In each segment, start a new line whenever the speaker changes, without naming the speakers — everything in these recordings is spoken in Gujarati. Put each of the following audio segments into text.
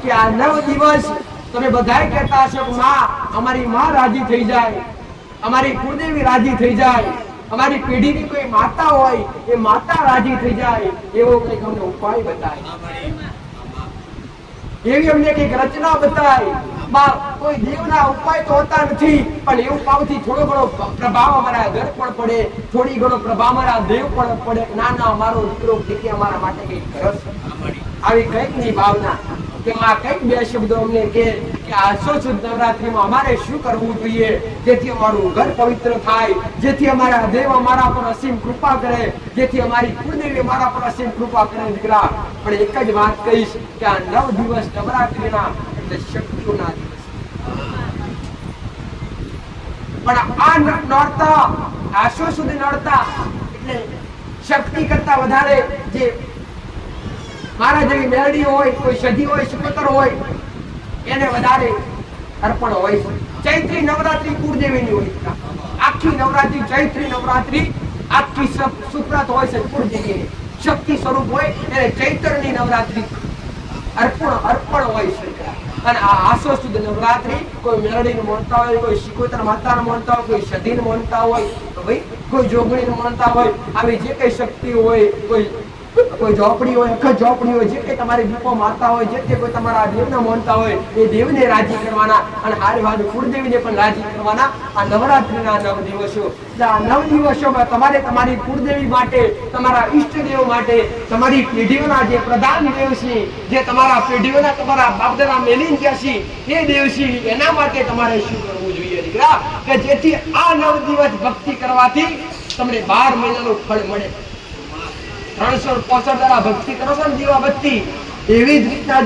કે આ 9 દિવસ તમે બધાય કહેતા હશો કે માં અમારી માં રાજી થઈ જાય, અમારી કુળદેવી રાજી થઈ જાય, અમારી પેઢીની કોઈ માતા હોય એ માતા રાજી થઈ જાય, એવો કંઈક અમને ઉપાય બતાય, એવી અમને કંઈક રચના બતાય. કોઈ દેવના ઉપાય તો હોતા નથી, પણ એ ઉપાયથી થોડો ઘણો પ્રભાવ અમારા ઘર પર પડે, થોડી ઘણો પ્રભાવ અમારા દેવ પર પડે. ના ના, અમારો દીકરો દીકરી અમારા માટે કંઈક કરશે, આવી કંઈક ની ભાવના કે માં કંઈક બે શબ્દો અમને કે આસો સુદ નવરાત્રીમાં અમારે શું કરવું જોઈએ જેથી અમારું ઘર પવિત્ર થાય, જેથી અમારા દેવ અમારા પર અસીમ કૃપા કરે, જેથી અમારી કુળદેવી અમારા પર અસીમ કૃપા કરે. દીકરા, પણ એક જ વાત કહીશ કે આ 9 દિવસ નવરાત્રીના એટલે શક્તિઓના દિવસ, પણ આ નોરતા આસો સુધી નોરતા એટલે શક્તિ કરતા વધારે જે મારા જેવી મેલડી હોય, કોઈ સધી હોય, સુપતર હોય, એને વધારે અર્પણ હોય છે. ચૈત્રી નવરાત્રી કુળદેવીની હોય, આખી નવરાત્રી ચૈત્રી નવરાત્રી આખી સુપ્રત હોય છે કુળદેવીની, શક્તિ સ્વરૂપ હોય, એને ચૈત્રની નવરાત્રી અર્પણ હોય છે. અને આ આસો સુદ નવરાત્રી કોઈ મેલડીને માનતા હોય, કોઈ શિકોતર માતાને માનતા હોય, કોઈ સધીને માનતા હોય, તો ભાઈ કોઈ જોગણીને માનતા હોય, આવી જે કઈ શક્તિ હોય, કોઈ ઝોપડી હોય, અખત ઝોપડી હોય, જે કઈ તમારી દીપો માતા હોય, જે કોઈ તમારા દેવને માનતા હોય, એ દેવને રાજી કરવાના અને હારે હારે કુળદેવીને પણ રાજી કરવાના આ નવરાત્રીના 9 દિવસો. આ 9 દિવસોમાં તમારે તમારી કુળદેવી માટે, તમારા ઈષ્ટદેવ માટે, તમારી પેઢીઓના જે પ્રધાન દેવ છે, જે તમારા પેઢીઓના તમારા બાપદાદા મેલીન ગયા છે, એ દેવ છે, એના માટે તમારે શું કરવું જોઈએ દીકરા, કે જેથી આ 9 દિવસ ભક્તિ કરવાથી તમને 12 મહિનાનું ફળ મળે. 365 દાડા ભક્તિ કરો છો ને દીવાબત્તી, એવી જ રીતના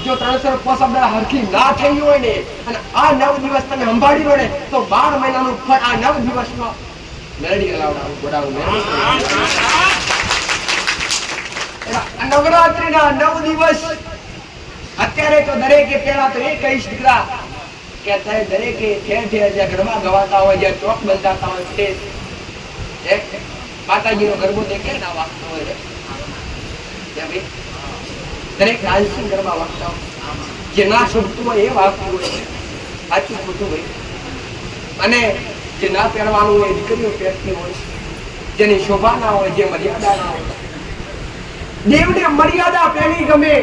જો 365 દાડા હરખી ના થઈ હોય ને અને આ 9 દિવસ તમે સંભાળી લો ને તો 12 મહિનાનું ફળ આ 9 દિવસમાં મેળવી લાવડાવું. નવરાત્રીના 9 દિવસ અત્યારે તો દરેકે પેલા તો એ કહીશ દીકરા કે અત્યારે દરેકે ઠેર ઠેર જ્યાં ગરબા ગવાતા હોય, જ્યાં ચોક બંધાતા હોય, સ્ટેજ માતાજીનો ગરબો દેખે ના વાગતો હોય, દરેક રાજસિંહ ગરબા વાગતા હોય, જે ના શોભતું હોય એ વાગતું હોય, સાચું ખોટું હોય. અને જે ના પહેરવાનું હોય દીકરીઓ પહેરતી હોય, જેની શોભા ના હોય, જે મર્યાદા ના હોય. દેવને મર્યાદા પહેરી ગમે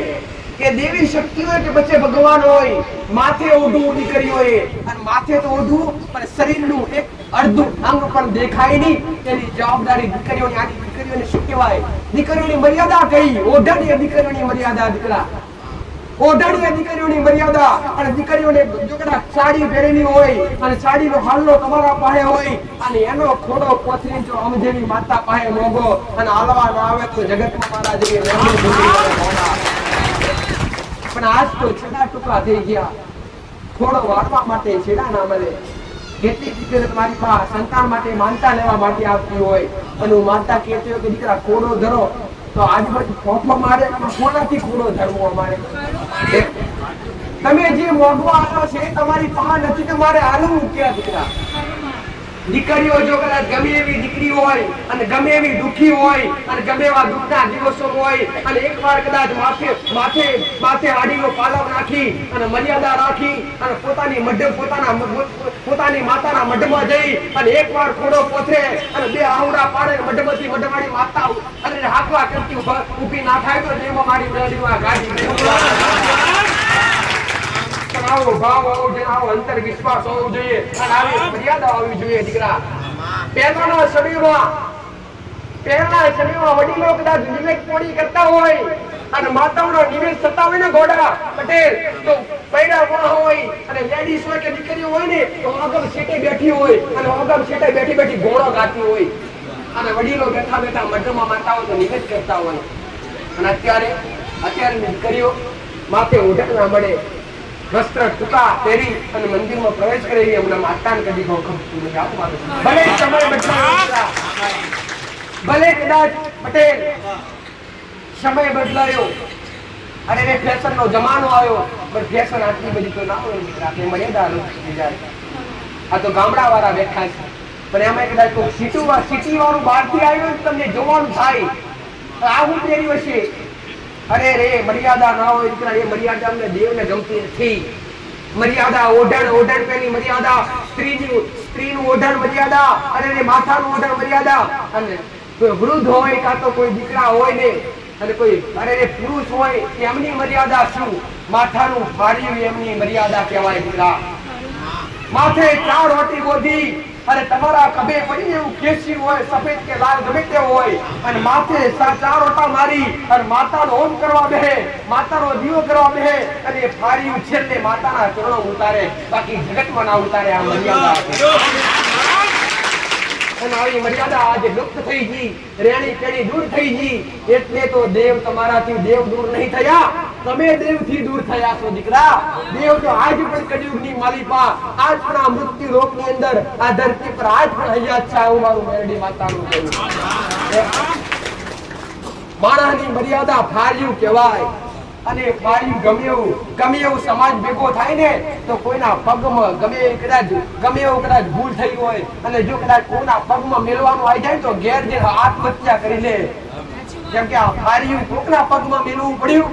કે દેવી શક્તિ હોય કે પછી ભગવાન હોય, માથે ઓઢવું દીકરીઓએ, અને માથે તો ઓઢવું પણ શરીરનું એક અડધું અંગ પણ દેખાય નહીં, એની જવાબદારી દીકરીઓની. આની દીકરીઓને શું કહેવાય? દીકરીઓની મર્યાદા કઈ? ઓઢણીય દીકરીઓની મર્યાદા દીકરા, ઓઢણીય દીકરીઓની મર્યાદા. અને દીકરીઓને જો કદાચ સાડી પહેરેલી હોય અને સાડીનો હાલનો તમારા પાસે હોય અને એનો ખોડો પોથરી જો આમ જેવી માતા પાસે મોગો અને હાલવા ના આવે તો જગતમાં મારા જેવી. પણ આજ તો છેડા ટુકડા થઈ ગયા, ખોડો વાળવા માટે છેડા ના મળે. કેટલી દીકરીઓ તમારી પાસે સંતાન માટે માનતા લેવા માટે આવતી હોય અને માતા કહેતી હોય કે દીકરા ખોડો ધરો, તો આજુબાજુ ફોફો મારે, કોનાથી ખોડો ધરવો અમારે? તમે જે મોગવા આવ્યો છે તમારી પાસે નથી, તમારે હાલવું ક્યાં દીકરા? દીકરીઓ જો કદાચ ગમે એવી દીકરી હોય અને ગમે એવી દુખી હોય અને ગમે એવા દુઃખના દિવસો હોય અને એકવાર કદાચ માથે આડીનો પાલવ નાખી અને મર્યાદા રાખી અને પોતાની માતાના મઢમાં જઈ અને એકવાર ખોડો પોથરે અને 2 આવડા પાડે મઢમાંથી મઢવાળી માતા અને હાકવા કરતી ઊભી ના થાય તો દેવો મારી મેળવીમાં ગાડી. આવો ભાવ હોવો જોઈએ, આવો અંતર વિશ્વાસ હોવો જોઈએ અને આવી મર્યાદા હોવી જોઈએ દીકરા. પહેલાના સમયમાં વડીલો કદાચ નિવેદ પોણી કરતા હોય અને માતાઓનો નિવેદ થતા હોય ને ઘોડા પટેલ, તો પૈડા વાહ હોય અને લેડીઝ હોય કે દીકરીઓ હોય ને તો આગળ સીટે બેઠી હોય અને આગળ સીટે બેઠી ઘોડો ગાતી હોય અને વડીલો બેઠા મઢમાં માતાઓ તો નિવેદ કરતા હોય. અને અત્યારે દીકરીઓ માથે ઓઢણ ના મળે, વસ્ત્ર ટૂંકા પહેરી અને મંદિરમાં પ્રવેશ કરે એવી હમણાં માતાને કદી ગમતું નથી. ભલે સમય બદલાયો, ભલે કદાચ પટેલ સમય બદલાયો, અરે એ ફેશન નો જમાનો આવ્યો, પણ ફેશન આટલી બધી તો ના હોય દીકરા, કે મર્યાદા થઈ જાય. આ તો ગામડા વાળા બેઠા છે, પણ એમાં કદાચ સિટી વાળું બહારથી આવ્યું તમને જોવાનું થાય, આવું પહેર્યું હશે અરે રે મર્યાદા ના હોય દીકરા, એ મર્યાદા અમને દેવને ગમતી નથી. મર્યાદા ઓઢણ પેલી મર્યાદા, સ્ત્રીનું ઓઢણ મર્યાદા, અને રે માથાનું ઓઢણ મર્યાદા. અને કોઈ વૃદ્ધ હોય કાં તો કોઈ દીકરા હોય ને, અને કોઈ અરે રે પુરુષ હોય, એમની મર્યાદા શું? માથાનું ફાડ્યું એમની મર્યાદા કહેવાય દીકરા. માથે 4 રોટી બોધી અને તમારા કબે પડીને એવું કેસરી હોય, સફેદ કે લાલ ગમે તે હોય, અને માથે 4 રોટા મારી અને માતાનો હોમ કરવા બેહે, માતાનો દીવો કરવા બેહે, અને એ ફાડ્યું છેલ્લે માતાના ચરણો ઉતારે, બાકી જગતમાં ના ઉતારે. આ મર્યાદા અને આવી મર્યાદા આજે લુપ્ત થઈ ગઈ, રેણી કેણી દૂર થઈ ગઈ. એટલે તો દેવ તમારાથી દેવ દૂર નહીં થયા, તમે દેવથી દૂર થયા છો દીકરા. દેવ તો આજ પણ કળિયુગની માલિકા, આજ પણ આ મૃત્યુ લોકની અંદર આ ધરતી પર આજ પણ હૈયા છે. આવું મારું મેરડી માતાનું કહેવું. માણસની મર્યાદા ફાર્યું કહેવાય. અને ફાર્યું ગમે એવું સમાજ ભેગો થાય ને તો કોઈના પગમાં ગમે એવું કદાચ ભૂલ થઈ હોય, અને જો કદાચ કોઈના પગમાં મેળવાનું આવી જાય તો ઘેર જે આત્મહત્યા કરી લે. કેમ કે આ ફાર્યું કોકના પગમાં મેળવું પડ્યું,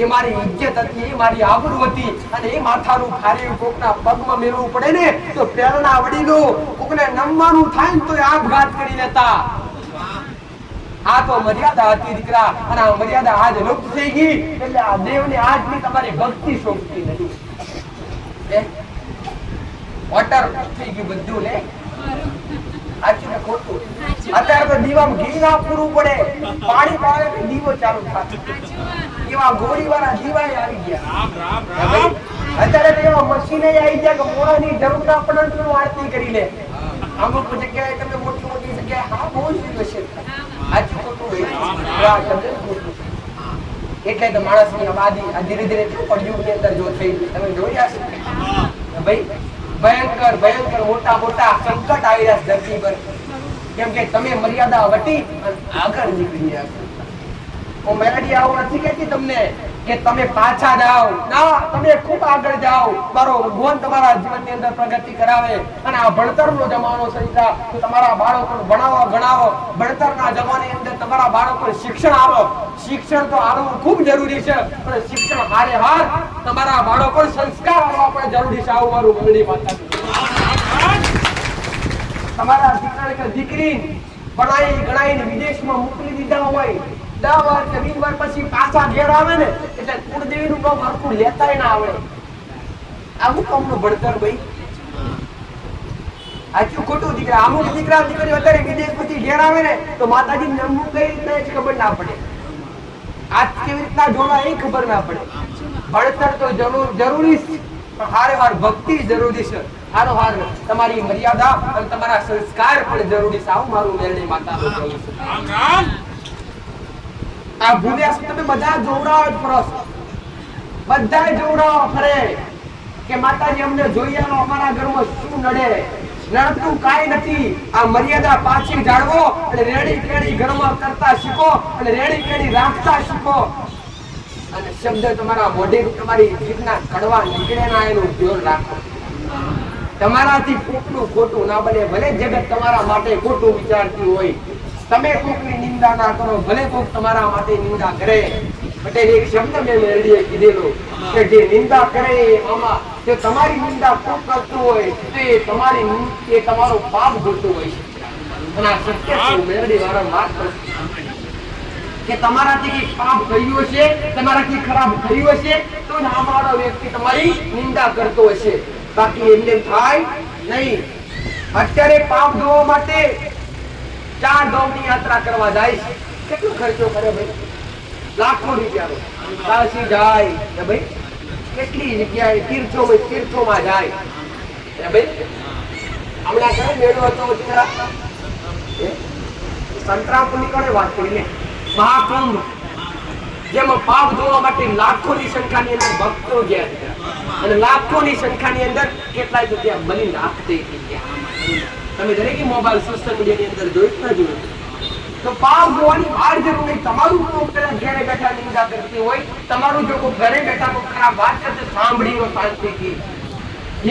એ મારી ઇજ્જત હતી, એ મારી આબરૂ હતી, અને એ માથાનું ફાર્યું કોકના પગમાં મેળવું પડે ને તો પહેલાના વડીલો કોકને નમવાનું થાય ને તો આપઘાત કરી લેતા. આ તો મર્યાદા હતી દીકરા, અને આ મર્યાદા આજ લુપ્ત થઈ ગઈ. એટલે આ દેવને આજની તમારી ભક્તિ શોભતી નથી. વોટર થઈ ગયું બધું લે. સાચું ને ખોટું? અત્યારે તો દીવામાં ઘી ના પૂરવું પડે, પાણી પાવે તો દીવો ચાલુ થાય. એવા ગોળીવાળા દીવા આવી ગયા. અત્યારે તો એવા મશીન આવી ગયા કે મોડાની જરૂર ના પડે તો આરતી કરી લે. અમુક જગ્યાએ તમે મોટી જગ્યાએ હા બહુ જ છે. એટલે તો માણસની આબાદી આ ધીરે ધીરે કળિયુગની અંદર જો થઈ, તમે જોયા છે ભાઈ, ભયંકર મોટા સંકટ આવી રહ્યા ધરતી પર. કેમ કે તમે મર્યાદા વટી આગળ નીકળી ગયા. હું મેલડી આવું નથી કહેતી તમને કે તમે પાછા જાઓ, ના, તમે ખૂબ આગળ જાઓ. મારો ભગવાન તમારા જીવનની અંદર પ્રગતિ કરાવે. અને આ ભણતરનો જમાનો છે, તો તમારા બાળકોને ભણાવો ગણાવો. ભણતરના જમાનાની અંદર તમારા બાળકોને શિક્ષણ આપો. શિક્ષણ તો આપવું ખૂબ જરૂરી છે, પણ શિક્ષણ હારે હાર તમારા બાળકોને સંસ્કાર આપવા પણ જરૂરી છે. આવું મારું મેલડી માતા. તમારા દીકરા કે દીકરી ભણાઈ ગણાઈને વિદેશમાં મોકલી દીધા હોય, 10 વાર કે 20 વાર પછી પાછા ઘેર આવે ને એટલે કુળદેવીનું નામ હરખું લેતાય ના આવડે. આવું કામનું ભણતર ભાઈ. સાચું ખોટું દીકરા? અમુક દીકરા દીકરીઓ અત્યારે વિદેશ પછી ઘેર આવે ને તો માતાજી નમવું કઈ રીતના જ ખબર ના પડે, આજ કેવી રીતના જોડા એ ખબર ના પડે. ભણતર તો જરૂરી છે, પણ હારે હાર ભક્તિ જરૂરી છે. હારો હાર તમારી મર્યાદા અને તમારા સંસ્કાર પણ જરૂરી છે. આવું મારું મેરડી માતાનું કહેવું છે. આ ભૂલ્યા છો તમે બધા જોવડાવો જ ફરો, બધા જોવડાવો ફરે કે માતાજી અમને જોઈ આવો, અમારા ઘરમાં શું નડે. નડતું કાઈ નથી. આ મર્યાદા પાછી જાળવો અને રેડી કેડી ઘરમાં કરતા શીખો, અને રેડી કેડી રાખતા શીખો. અને શબ્દ તમારા મોઢે તમારી જીભના કડવા નીકળે ના એનું ધ્યાન રાખો. તમારાથી કોકનું ખોટું ના બને. ભલે જગત તમારા માટે ખોટું વિચારતી હોય, તમે કોકની નિંદા ના કરો. ભલે કોક તમારા માટે નિંદા કરે. એટલે એક શબ્દ મેં મેળવીએ કીધેલો કે જે નિંદા કરે આમાં, જો તમારી નિંદા કોક કરતું હોય તો એ તમારો પાપ જોતું હોય છે. અને આ સત્ય છે. મેળવી વારંવાર કે તમારાથી કઈ પાપ થયું હશે, તમારાથી ખરાબ થયું હશે તો જ આમારો વ્યક્તિ તમારી નિંદા કરતો હશે, બાકી એમને થાય નહીં. અત્યારે પાપ ધોવા માટે 4 ધામની યાત્રા કરવા જાય છે. કેટલો ખર્ચો કરે ભાઈ? લાખો રૂપિયાનો. કાશી જાય ને ભાઈ, કેટલી જગ્યાએ તીર્થોમાં જાય ને ભાઈ. હમણાં કયો મેળો હતો દીકરા? સંતરામપુરની કોને વાત કરી ને? મહાકુંભ, જેમાં પાપ ધોવા માટે લાખોની સંખ્યાની અંદર ભક્તો ગયા, અને લાખોની સંખ્યાની અંદર કેટલાય તો ત્યાં બની નાખતી ગયા. તમે દરેક મોબાઈલ સોશિયલ મીડિયાની અંદર જોયું ના જોયું? તો પાપ ધોવાની બહાર જરૂર નહીં. તમારું કોઈ પેલા ઘરે બેઠા નિંદા કરતી હોય, તમારું જો કોઈ ઘરે બેઠા કોઈ ખરાબ વાત કરશે સાંભળીનો શાંતિથી,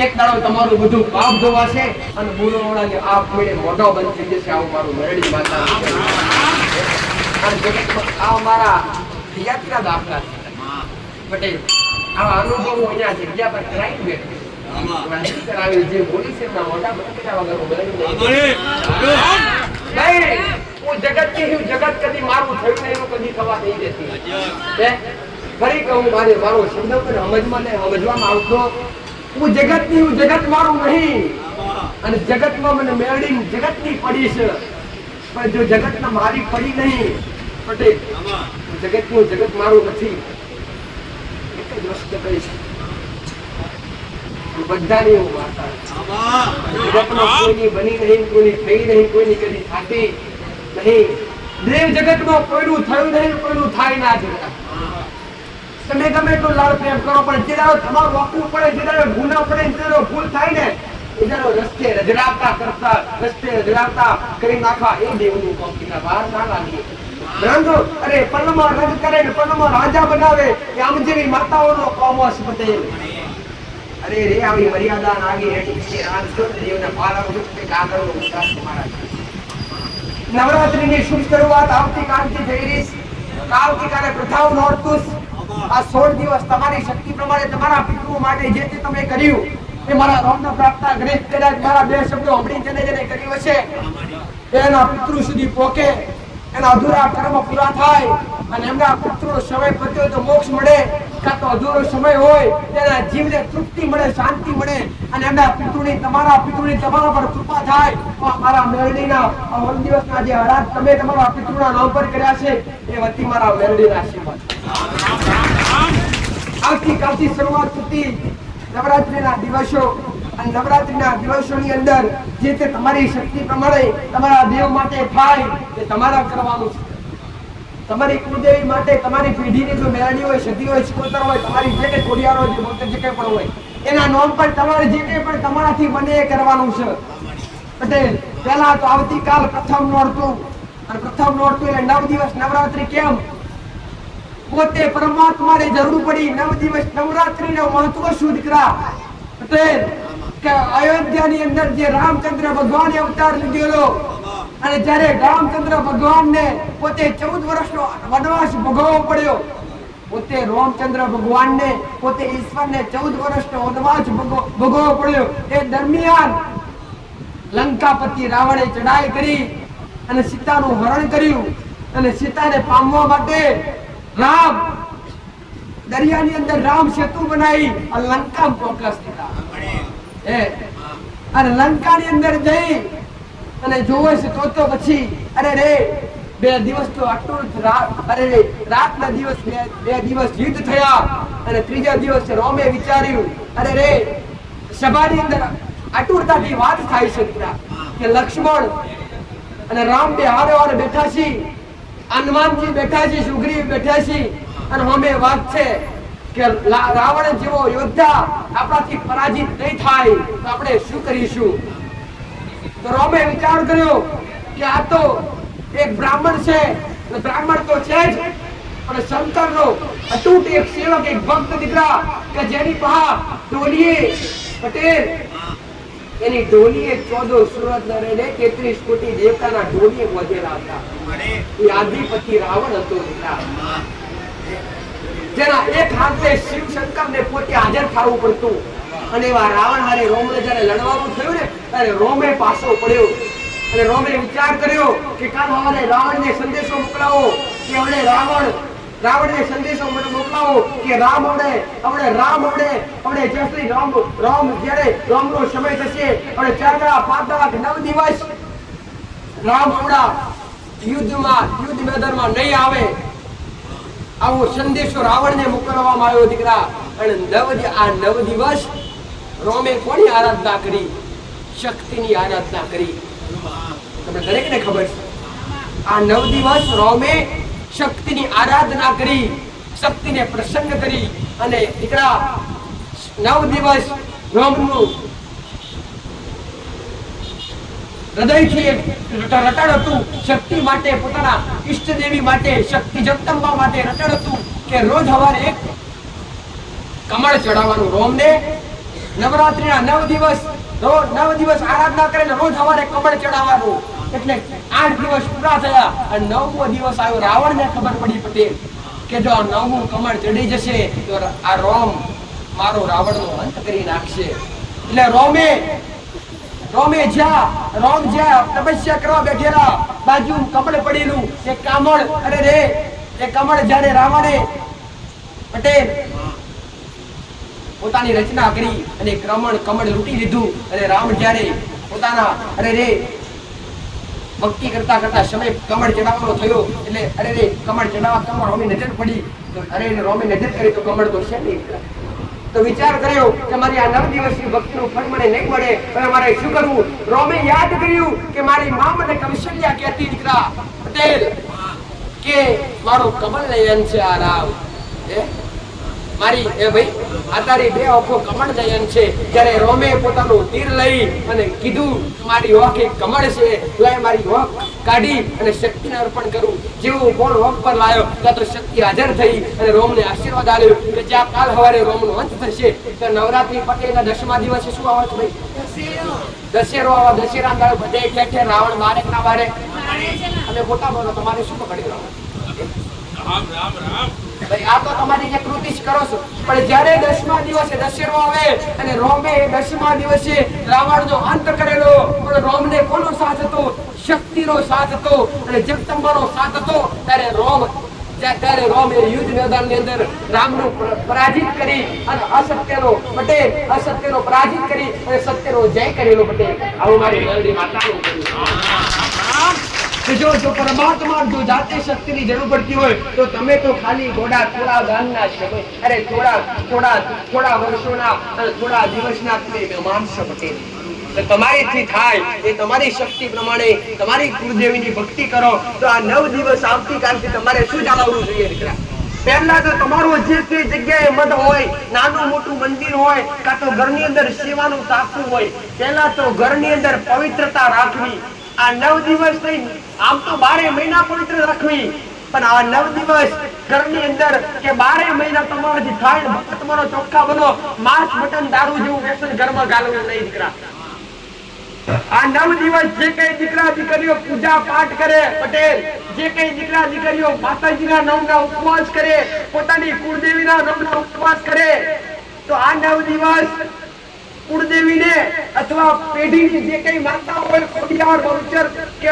એક દાડો તમારું બધું પાપ ધોવાશે અને બોલોવાળાને આપ મેળે મોઢો બંધ થઈ જશે. આવું મારું મેરડી માતા. આ મારા હયાતીના દાખલા છે પટેલ. આવા અનુભવો અહીંયા જગ્યા પર કરાવી બેઠો કરાવી જે બોલી છે એમના મોઢા બટકા વગર હું જગત ની હું જગત કદી મારું થયું નહીં એવું કદી થવા નહીં દેતી. ફરી કહું મારો શબ્દ પણ સમજવામાં આવતો. હું જગત ની હું જગત મારું નહીં અને જગતમાં મને મેળવી જગત ની પડી છે પણ જો જગત ના મારી પડી નહીં પટેલ જગત નું જગત મારું નથી. એક જ વસ્તુ કહીશ બધાની હું વાર્તા જગતમાં કોઈની બની નહીં કોઈની થઈ નહીં કોઈની કદી થતી નહીં. દેવ જગતમાં કોઈનું થયું નહીં કોઈનું થાય ના જગત. તમે ગમે એટલો લાડ પ્રેમ કરો પણ જે દાડો તમારું વાપરવું પડે જે દાડો ગુના પડે જે દાડો ભૂલ થાય ને એ દાડો રસ્તે રજડાવતા કરતા રસ્તે રજડાવતા કરી નાખવા એ દેવનું કોપીના બહાર ના લાગીએ. રંગ અરે પન્નમાં રંગ કરે ને પન્નમાં રાજા બનાવે એ આમ જેવી માતાઓનો કોમોસ પટેલ. અરે રે આવી મર્યાદા નાગી હેઠી છે રાજકોટ દેવના પાલક રૂપે કાગળનો ઉતાર તમારા. નવરાત્રીની શુભ શરૂઆત આવતીકાલથી થઈ રહી છે. આવતીકાલે પ્રથમ નોરતું. આ 16 દિવસ તમારી શક્તિ પ્રમાણે તમારા પિતૃઓ માટે જે તે તમે કર્યું એ મારા રોમના પ્રાપ્તા ગ્રેટ કદાચ મારા બે શબ્દો હમણી જેને કર્યું હશે એના પિતૃ સુધી પહોંચે એના અધૂરા કર્મ પૂરા થાય અને એમના પિતૃનો સમય પત્યો તો મોક્ષ મળે કાં તો અધૂરો સમય હોય તેના જીવને તૃપ્તિ મળે શાંતિ મળે અને એમના પિતૃની તમારા પર કૃપા થાય. મારા મેરડીના 1 દિવસના જે આરાધ તમે તમારા પિતૃના નામ પર કર્યા છે એ વતી મારા મેરડીના આશીર્વાદ. આવતીકાલથી શરૂઆત થતી નવરાત્રીના દિવસો અને નવરાત્રીના દિવસોની અંદર જે તે તમારી શક્તિ પ્રમાણે તમારા દેવ માટે થાય તે તમારા કરવાનું છે. તમારી કુળદેવી માટે તમારી પેઢીની જો મેળવી હોય સદી હોય સ્કોતર હોય તમારી જે કંઈ કોડિયારો જે મોટર જે કંઈ પણ હોય એના નામ પર તમારે જે કંઈ પણ તમારાથી બને એ કરવાનું છે પટેલ. પહેલા તો આવતીકાલ પ્રથમ નોરતું અને પ્રથમ નોરતું એટલે 9 દિવસ નવરાત્રી. કેમ પોતે પરમાત્માને જરૂર પડી 9 દિવસ નવરાત્રીનો મહત્વ શું દીકરા પટેલ કે અયોધ્યાની અંદર જે રામચંદ્ર ભગવાને અવતાર લીધેલો અને જ્યારે રામચંદ્ર ભગવાનને પોતે 14 વર્ષનો વનવાસ ભોગવવો પડ્યો પોતે રામચંદ્ર ભગવાનને પોતે ઈશ્વરને 14 વર્ષનો વનવાસ ભોગવવો પડ્યો એ દરમિયાન લંકાપતિ રાવણે ચડાઈ કરી અને સીતાનું હરણ કર્યું અને સીતાને પામવા માટે રામ દરિયાની અંદર રામ સેતુ બનાવી અને લંકા પ્રોગ્રેસ થતા અને લંકાની અંદર જઈ અને જોવે છે તો પછી અરે રે 2 દિવસ તો આટલું અરે રે રાતના દિવસ 2 દિવસ યુદ્ધ થયા અને ત્રીજા દિવસે રોમે વિચાર્યું અરે રે સભાની અંદર આટુરતાથી વાત થાય છે કે લક્ષ્મણ અને રામ બે હારે હારે બેઠા છે હનુમાનજી બેઠા છે સુગ્રીવ બેઠા છે અને અમે વાત છે કે રાવણ જેવો યોદ્ધા આપણાથી પરાજિત નહીં થાય તો આપણે શું કરીશું. તો રોમે વિચાર કર્યો કે આ તો એક બ્રાહ્મણ છે બ્રાહ્મણ તો છે જ પણ શંકરનો અતૂટ એક સેવક એક ભક્ત દીકરા કે જેની પાસે ડોલીએ પટેલ એની ડોલીએ 14 સુરત નરેને 33 કોટી દેવતાના ડોલીએ વધેલા હતા. એ આદિપતિ રાવણ હતો દીકરા જેના એક હાથે શિવ શંકરને પોતે હાજર થવું પડતું અને એવા રાવણ હારે રોમને જ્યારે લડવાનું થયું ને ત્યારે રોમે પાછો પડ્યો અને રોમે વિચાર કર્યો કે કાલ હવારે રાવણને સંદેશો મોકલાવો કે હવે રાવણને સંદેશો મોકલાવો કે રામ હવે જય રામ જ્યારે રામનો સમય થશે હવે 4 5 9 દિવસ રામ હમણાં યુદ્ધ મેદાનમાં નહીં આવે આવો સંદેશો રાવણને મોકલવામાં આવ્યો દીકરા. અને 9 દિવસ રોમે કોની આરાધના કરી શક્તિની આરાધના કરી. તમને દરેકને ખબર છે આ 9 દિવસ રોમે શક્તિની આરાધના કરી શક્તિને પ્રસન્ન કરી અને દીકરા 9 દિવસ રોમનું હૃદયથી રટણ હતું શક્તિ માટે પોતાના ઈષ્ટદેવી માટે શક્તિ જગદંબા માટે રટણ હતું કે રોજ સવારે એક કમળ ચડાવવાનું રોમને નવરાત્રીના 9 દિવસ આરાધના કરીને રોજ સવારે કમળ ચડાવવાનું એટલે 8 દિવસ પૂરા થયા અને 9મો દિવસ આવ્યો રાવણને ખબર પડી પટેલ કે જો 9મું કમળ ચડી જશે તો આ રોમ મારો રાવણનો અંત કરી નાખશે. એટલે રોમે રોમ જ્યાં તપસ્યા કરવા બેઠેલા બાજુ કમળ પડેલું એ કમળ અરે રે એ કમળ જ્યારે રાવણે પટેલ પોતાની રચના કરી અને કમળ લૂંટી લીધું અને રામ જ્યારે પોતાના અરે રે ભક્તિ કરતા કરતા સમય કમળ ચડાવવાનો થયો એટલે અરે રે કમળ ચડાવવા રોમે નજર પડી તો અરે રોમે નજર કરી તો કમળ તો છે નહીં. તો વિચાર કર્યો કે મારી આ 9 દિવસની ભક્તિનું ફળ મને નહીં મળે, હવે મારે શું કરવું? રોમે યાદ કર્યું કે મારી મા મને કૌશલ્યા કહેતી દીકરા પટેલ કે મારો કમળ નયન છે આ રામ મારી એ ભાઈ આ તારી બે આંખો કમળ નયન છે. જ્યારે રોમે પોતાનું તીર લઈ અને કીધું મારી આંખ એક કમળ છે, લઈ મારી આંખ કાઢી અને શક્તિને અર્પણ કરું. જેવું કોણ આંખ પર લાયો ત્યાં તો શક્તિ હાજર થઈ અને રોમને આશીર્વાદ આપ્યો કે જ્યાં કાલ સવારે રોમનો અંત થશે. તો નવરાત્રી પટેલના 10મા દિવસે શું આવે છે ભાઈ? દશેરો આવા. દશેરા દાડે બધે ઠેર રાવણ મારે ના મારે અને મોટા બોલો તમારે શું પકડી રામ રામ રામ ભાઈ આ તો તમારી જે કૃતિ જ કરો છો. પણ જ્યારે 10મા દિવસે દશેરો આવે અને રોમે 10મા દિવસે રાવણનો અંત કરેલો, પણ રોમને કોનો સાથ હતો? શક્તિનો સાથ હતો અને જગદંબાનો સાથ હતો. ત્યારે રોમ એ યુદ્ધ મેદાનની અંદર રામનું પરાજિત કરી અને અસત્યનો પરાજિત કરી અને સત્યનો જય કરેલો પટેલ. આવું મારી મેલડી માતાનું કહ્યું. જો પરમાત્મા જો જાતે શક્તિની જરૂર પડતી હોય તો તમે તો ખાલી થોડા ગામના છે અરે થોડા વર્ષોના અને થોડા દિવસના તમે મહેમાન છો પટેલ. તમારીથી થાય એ તમારી શક્તિ પ્રમાણે તમારી કુળદેવીની ભક્તિ કરો તો આ 9 દિવસ આવતીકાલથી તમારે શું જાળવવું જોઈએ દીકરા? પહેલા તો તમારું જે તે જગ્યાએ મઢ હોય, નાનું મોટું મંદિર હોય, કાં તો ઘરની અંદર સેવાનું રાખવું હોય, પહેલા તો ઘરની અંદર પવિત્રતા રાખવી. આ 9 દિવસ નહીં, આમ તો 12 મહિના પવિત્ર રાખવી, પણ આ 9 દિવસ ઘરની અંદર કે 12 મહિના તમારાથી થાય ભક્ત તમારો ચોખ્ખા બનો. માંસ મટન દારૂ જેવું વ્યસન ઘરમાં ગાલવું નહીં દીકરા. આ 9 દિવસ જે કઈ દીકરા દીકરીઓ પૂજા પાઠ કરે પટેલ, જે કઈ દીકરા દીકરીઓ માતાજીના નામના ઉપવાસ કરે, પોતાની કુળદેવીના નામના ઉપવાસ કરે, તો આ 9 દિવસ કુળદેવીને અથવા પેઢીની જે કઈ માતા હોય, કોડિયાર બહુચર કે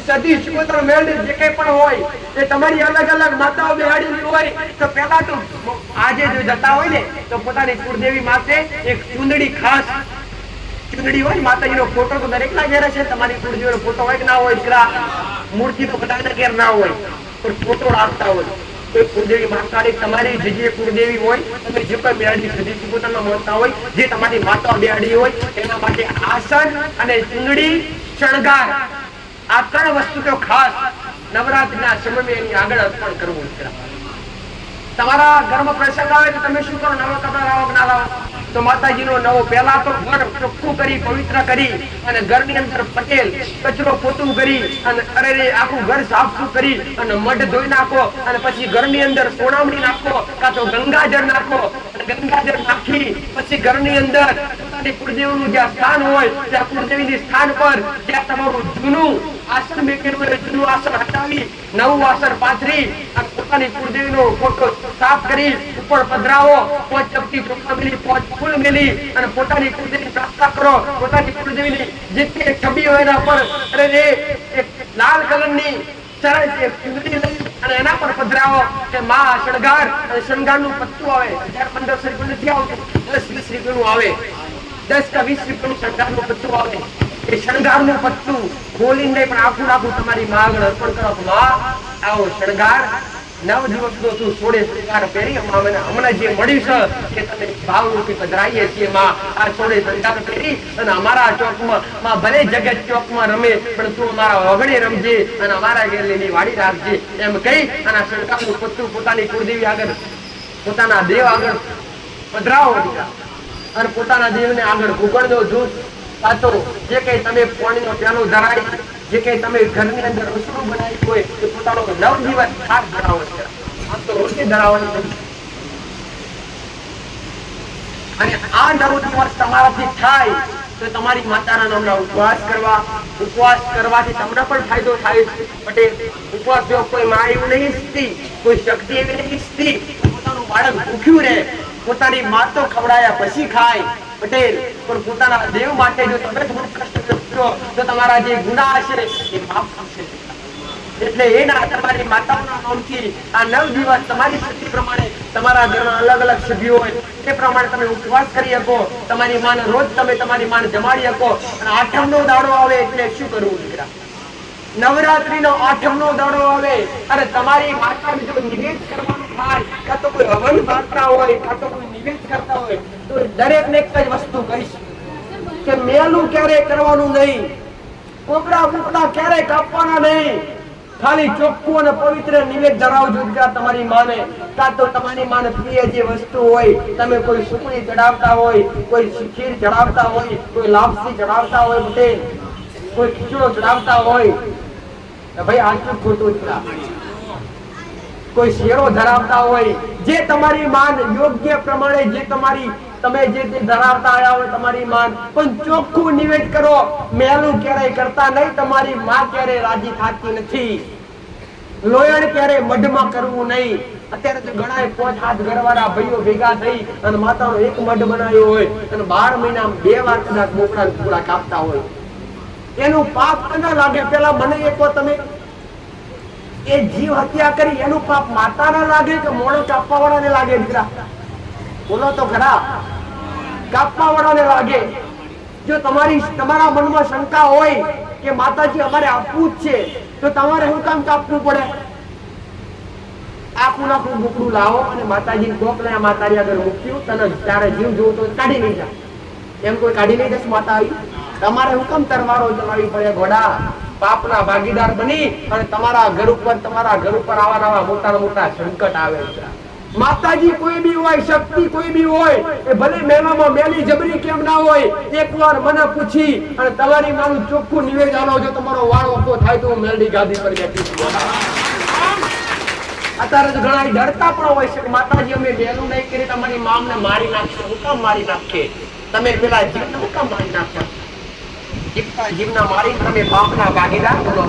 સદી સુગોત્ર મેળવી જે કઈ પણ હોય એ તમારી અલગ અલગ માતાઓ બેહાડેલી હોય, તો પહેલા તો આજે જો જતા હોય ને તો પોતાની કુળદેવી માતે એક ચૂંદડી ખાસ ચૂંદડી હોય, માતાજીનો ફોટો તો દરેકના ઘેર છે. તમારી કુળદેવીનો ફોટો હોય કે ના હોય દીકરા? મૂર્તિ તો બધાના ઘેર ના હોય પણ ફોટો રાખતા હોય. કોઈ કુળદેવી માતાની તમારી જે કુળદેવી હોય, તમે જે કોઈ બેહાડી સદી સુગોત્રમાં માનતા હોય, જે તમારી માતા બેહાડી હોય એના માટે આસન અને ચૂંદડી શણગાર આ 3 વસ્તુ તો ખાસ નવરાત્રીના સમયમાં એની આગળ અર્પણ કરવું દીકરા. તમારા ઘરમાં પ્રસંગ આવે તો તમે શું કરો? નવા કપડા લાવો કે ના લાવો? તો માતાજીનો નવો પહેલા તો ઘર ચોખ્ખું કરી પવિત્ર કરી અને ઘરની અંદર પટેલ કચરો પોતું કરી અને અરે આખું ઘર સાફ કરી અને મઢ ધોઈ નાખો અને પછી ઘરની અંદર સોનામણી નાખો કાં તો ગંગાજળ નાખો અને ગંગાજળ નાખી પછી ઘરની અંદર પોતાની કુળદેવીનું જ્યાં સ્થાન હોય ત્યાં કુળદેવીની સ્થાન પર જ્યાં તમારું જૂનું આસન મેકેલું હોય જૂનું આસન હટાવી નવું આસન પાથરી અને પોતાની કુળદેવીનો ફોટો સાફ કરી ઉપર પધરાવો. 5 ચપટી ચોખા મેલી, 5 ફૂલ મેલી અને પોતાની કુળદેવીની પ્રાર્થના કરો. પોતાની કુળદેવીની જેટલી છબી હોય એના પર અરે એક લાલ કલરની સરસ એક ચૂંદડી લઈ અને એના પર પધરાવો કે માં શણગાર અને શણગારનું પત્તું આવે 1500 રૂપિયા નથી આવતું, 10-20 રૂપિયાનું આવે, 10 કે 20 રૂપિયાનું શણગારનું પત્તું આવે. એ શણગારનું પત્તું ખોલીને નહીં પણ આખું તમારી માં આગળ અર્પણ કરો. માં આવો શણગાર 9 દિવસનો તું સોળે શણગાર પહેરી હમણાં જે મળ્યું છે કે તમે ભાવરૂપી પધરાઈએ છીએ માં આ સોળે શણગાર પહેરી અને અમારા ચોકમાં માં ભલે જગત ચોકમાં રમે પણ તું અમારા વગડે રમજે અને અમારા ઘેરની વાડી રાખજે એમ કહી અને આ શણગારનું પત્તું પોતાની કુળદેવી આગળ પોતાના દેવ આગળ પધરાવો અને પોતાના દેવને આગળ ભૂગળનો જૂથ કાતો જે કઈ તમે પાણીનો પ્યાલો ધરાય જે કઈ તમે ઘરની અંદર રસોડું બનાવી હોય એ પોતાનો 9 દિવસ ખાસ ધરાવો છે. આમ તો રોજે ધરાવવાનું અને આ 9 દિવસ તમારાથી થાય તો તમારી માતાના નામના ઉપવાસ કરવાથી તમને પણ ફાયદો થાય છે પટેલ. ઉપવાસ જો કોઈ માં એવું નહીં ઈચ્છતી, કોઈ શક્તિ એવી નહીં ઈચ્છતી પોતાનું બાળક ભૂખ્યું રહે, પોતાની માં તો ખવડાયા પછી ખાય પટેલ, પણ પોતાના દેવ માટે જો તમે થોડું કષ્ટ કરશો તો તમારા જે ગુનાહ છે એ માફ થશે. એટલે એના તમારી માતાઓના નામથી આ 9 દિવસ તમારી શક્તિ પ્રમાણે તમારા ઘરના અલગ અલગ સભ્યો હોય એ પ્રમાણે તમે ઉપવાસ કરી શકો. તમારી માને રોજ તમે તમારી માને જમાડી શકો. અને આઠમનો દાડો આવે એટલે શું કરવું દીકરા? નવરાત્રીનો આઠમનો દાડો આવે અને તમારી માતાને જો નિવેદ કરવાનું થાય, કાં તો કોઈ હવન કરતા હોય, કાં તો કોઈ નિવેદ કરતા હોય, તો દરેકને એક જ વસ્તુ કહીશ કે મેલું ક્યારેય કરવાનું નહીં, કોકડા મુકડા ક્યારેય કાપવાના નહીં, ખાલી ચોખ્ખું અને પવિત્ર નિવેદ ધરાવજો તમારી માને. કાં તો તમારી માને પ્રિય જે વસ્તુ હોય, તમે કોઈ સુખડી ચડાવતા હોય, કોઈ ખીર ચડાવતા હોય, કોઈ લાપસી ચડાવતા હોય પટેલ, કોઈ ખીચડો ચડાવતા હોય, ભાઈ આટલું ખોટું ચડાવ, કોઈ શેરો ધરાવતા હોય, જે તમારી માન યોગ્ય પ્રમાણે જે તમે જે ધરાવતા આવ્યા હોય તમારી માન, પણ ચોખ્ખું નિવેદ કરો, મેલું ક્યારેય કરતા નહીં. તમારી માં ક્યારેય રાજી થતી નથી, લોયણ ક્યારેય મઢમાં કરવું નહીં. અત્યારે તો ઘણા 5-7 ઘરવાળા ભાઈઓ ભેગા થઈ અને માતાનો એક મઢ બનાવ્યો હોય અને 12 મહિનામાં 2 વાર કદાચ બોકડા પૂરા કાપતા હોય, એનું પાપ ન લાગે? પેલા મને એક વાર તમે એ જીવ હત્યા કરી એનું પાપ માતાને લાગે કે મોણે કાપવા વાળાને લાગે? દીકરા બોલો તો ખરા. કાપવા વાળાને લાગે. જો તમારા મનમાં શંકા હોય કે માતાજી અમારે આપવું જ છે, તો તમારે શું કામ કાપવું પડે? આખું નાખું બુકડું લાવો અને માતાજી કોકને આ માતાજી આગળ મૂક્યું, તને તારે જીવ જોવું તો કાઢી લઈ જા. એમ કોઈ કાઢી લઈ જશે માતા આવી? તમારે હું કામ તરવારો ચલાવી પડે ઘોડા? પાપના ભાગીદાર બની અને તમારા ઘર ઉપર આવા મોટા સંકટ આવે છે. માતાજી કોઈ બી હોય, શક્તિ કોઈ બી હોય, એ ભલે મેલામાં મેલી જબરી કેમ ના હોય, એકવાર મને પૂછી અને તમારી માનું ચોખ્ખું નિવેદ આલો. જો તમારો વાળ ઓકો થાય તો હું મેલડી ગાદી પર બેઠી છું. અત્યારે તો ઘણા ડરતા પણ હોય છે કે માતાજી અમે મેલું નહીં કરી, તમારી મામને મારી નાખશે. હું કામ મારી નાખે? તમે પેલા જીવને હું કામ મારી નાખ્યા? જીવના મારી તમે પાપના ભાગીદાર બનો.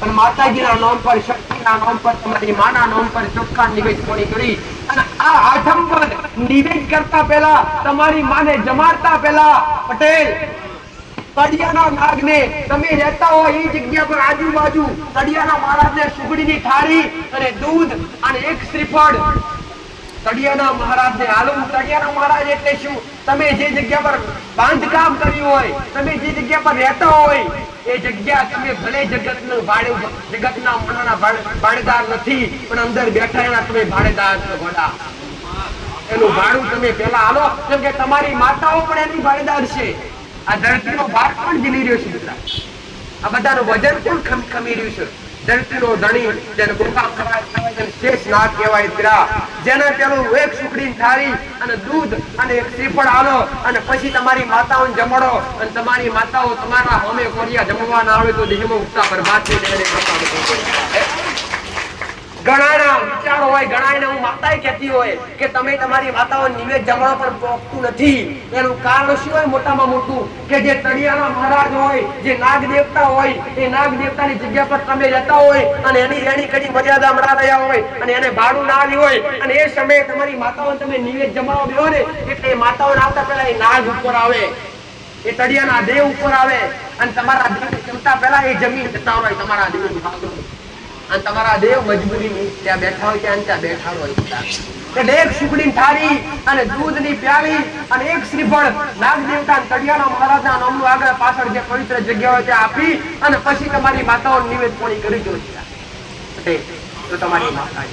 પણ માતાજીના નામ પર, શક્તિના નામ પર, તમારી માના નામ પર ચોખ્ખા નિવેદ કરી અને આ આઠમ પર નિવેદ કરતા પહેલા, તમારી માને જમાડતા પહેલા પટેલ, તળિયાના નાગને તમે રહેતા હોય એ જગ્યા પર આજુબાજુ તળિયાના મહારાજને સુગડીની થાળી અને દૂધ અને એક શ્રીફળ તળિયાના મહારાજને આલવું. તળિયાના મહારાજ એટલે શું? તમે જે જગ્યા પર બાંધકામ કર્યું હોય, તમે જે જગ્યા પર રહેતા હોય એ જગ્યા તમે ભલે જગતના મનના ભાડેદાર નથી, પણ અંદર બેઠા એના તમે ભાડેદાર છો. ઘોડા એનું ભાડું તમે પેલા આલો, કેમ કે તમારી માતાઓ પણ એની ભાડેદાર છે. આ ધરતીનો ભાર પણ ઝીલી રહ્યો છે દીકરા. આ બધાનું વજન પણ ખમી રહ્યું છે. ધરતીનો ધણી જેને ગોકા કહેવાય, જેને શેષ નાગ કહેવાય દીકરા, જેને પેલું એક સુખડીની થાળી અને દૂધ અને એક શ્રીફળ આલો અને પછી તમારી માતાઓને જમાડો અને તમારી માતાઓ તમારા હોમે કોરિયા જમવા ના આવે તો દેહમાં ઉઠતા બરબાદ થઈ જાય. ઘણાના વિચાર હોય, ઘણાને હું માતાએ કહેતી હોય કે તમે તમારી માતાઓ નિવેદ જમવા પર પહોંચતું નથી. એનું કારણ શું હોય? મોટામાં મોટું કે જે તળિયાના મહારાજ હોય, જે નાગ દેવતા હોય, એ નાગ દેવતાની જગ્યા પર તમે રહેતા હોય અને એની રેણી કડી મર્યાદા મળા રહ્યા હોય અને એને ભાડું ના આવ્યું હોય અને એ સમયે તમારી માતાઓ તમે નિવેદ જમાવો બેહો ને, એટલે એ માતાઓને આવતા પહેલા એ નાગ ઉપર આવે, એ તળિયાના દેવ ઉપર આવે અને તમારા દેવ જમતા પહેલા એ જમીન જતા હોય તમારા દેવ અને તમારા દેવ મજબૂરી ત્યાં બેઠા હોય ત્યાં બેઠા હોય. એટલે એક સુખડીની થાળી અને દૂધની પ્યાલી અને એક શ્રીફળ નાગ દેવતા તળિયાના મહારાજના નામનું આગળ પાછળ જે પવિત્ર જગ્યા હોય ત્યાં આપી અને પછી તમારી માતાઓ નિવેદ પોણી કરી દો. તો તમારી માતા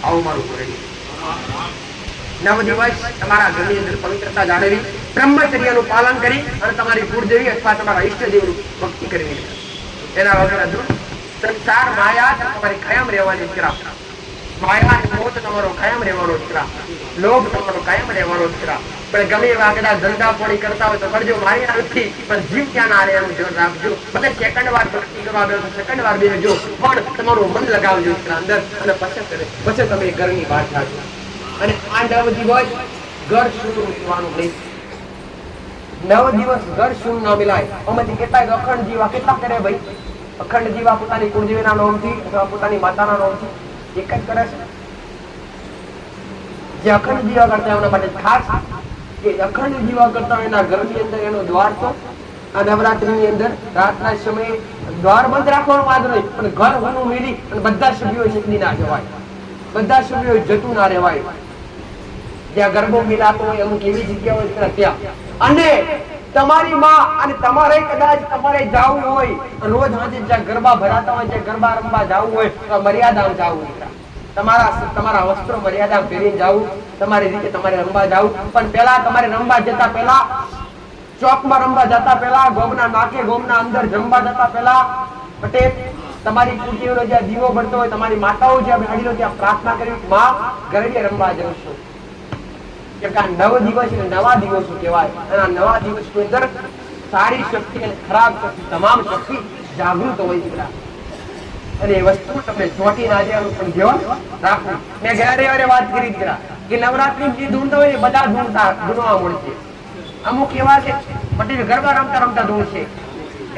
આવું મારું કરી 9 દિવસ તમારા ઘરની અંદર પવિત્રતા જાળવી, બ્રહ્મચર્યનું પાલન કરી અને તમારી કુળદેવી અથવા તમારા ઈષ્ટદેવની ભક્તિ કરવી. એના વગર સંસાર માયા તમારી કાયમ રહેવાની દીકરા. માયા મોહ તમારો કાયમ રહેવાનો દીકરા. લોભ તમારો કાયમ રહેવાનો દીકરા. પણ ગમે એવા કદાચ ધંધા પોણી કરતા હોય તો કરજો, મારી નથી, પણ જીવ ક્યાં ના રહે એનું ધ્યાન રાખજો. ભલે સેકન્ડ વાર ભક્તિ કરવા બે તો સેકન્ડ વાર બેસજો, પણ તમારું મન લગાવજો દીકરા અંદર અને પછી તમે ઘરની બહાર જાજો. અને આ 9 દિવસ ઘર છૂટું રહેવાનું નહીં. 9 દિવસ ઘર શૂન્ય ના મિલાય. આમાંથી કેટલાય અખંડ જીવા કેટલા કરે ભાઈ? અખંડ જીવા પોતાની કુળદેવીના નામથી અથવા પોતાની માતાના નામથી એક જ કરે છે. જે અખંડ જીવા કરતા એના માટે ખાસ કે અખંડ જીવા કરતા એના ઘરની અંદર એનો દ્વાર તો આ નવરાત્રીની અંદર રાતના સમયે દ્વાર બંધ રાખવાનો વાંધો નહીં, પણ ઘર હોનું મિલી અને બધા સભ્યો નીકળી ના જવાય, બધા સભ્યો જતું ના રહેવાય. જ્યાં ગરબો મિલાતો હોય અમુક એવી જગ્યા હોય ત્યાં, અને તમારી માં અને તમારે કદાચ તમારે જવું હોય રોજ સાંજે જ્યાં ગરબા ભરાતા હોય જ્યાં ગરબા રમવા જવું હોય તો મર્યાદામાં જવું. તમારા વસ્ત્રો મર્યાદા પહેરીને જવું, તમારી રીતે તમારે રમવા જવું. પણ પેલા તમારે રમવા જતા પહેલા, ચોકમાં રમવા જતા પહેલા, ગોમના નાકે ગોમના અંદર જમવા જતા પહેલા પટેલ તમારી કુટીનો જ્યાં દીવો બળતો હોય, તમારી માતાઓ જ્યાં બેઠી ત્યાં પ્રાર્થના કરી, માં ગરબે રમવા જઉં છું. કે 9 દિવસ નવા દિવસો કહેવાય. અને આ નવા દિવસની અંદર સારી શક્તિ અને ખરાબ શક્તિ તમામ શક્તિ જાગૃત હોય છે. અને એ વસ્તુ તમે ચોટી ના જાય પણ ધ્યાન રાખવું. મેં ગયા રવિવારે વાત કરી કે નવરાત્રી જે ધૂણતા હોય એ બધા ધૂણવા મળશે. અમુક એવા છે પટેલ ગરબા રમતા રમતા ધૂણશે,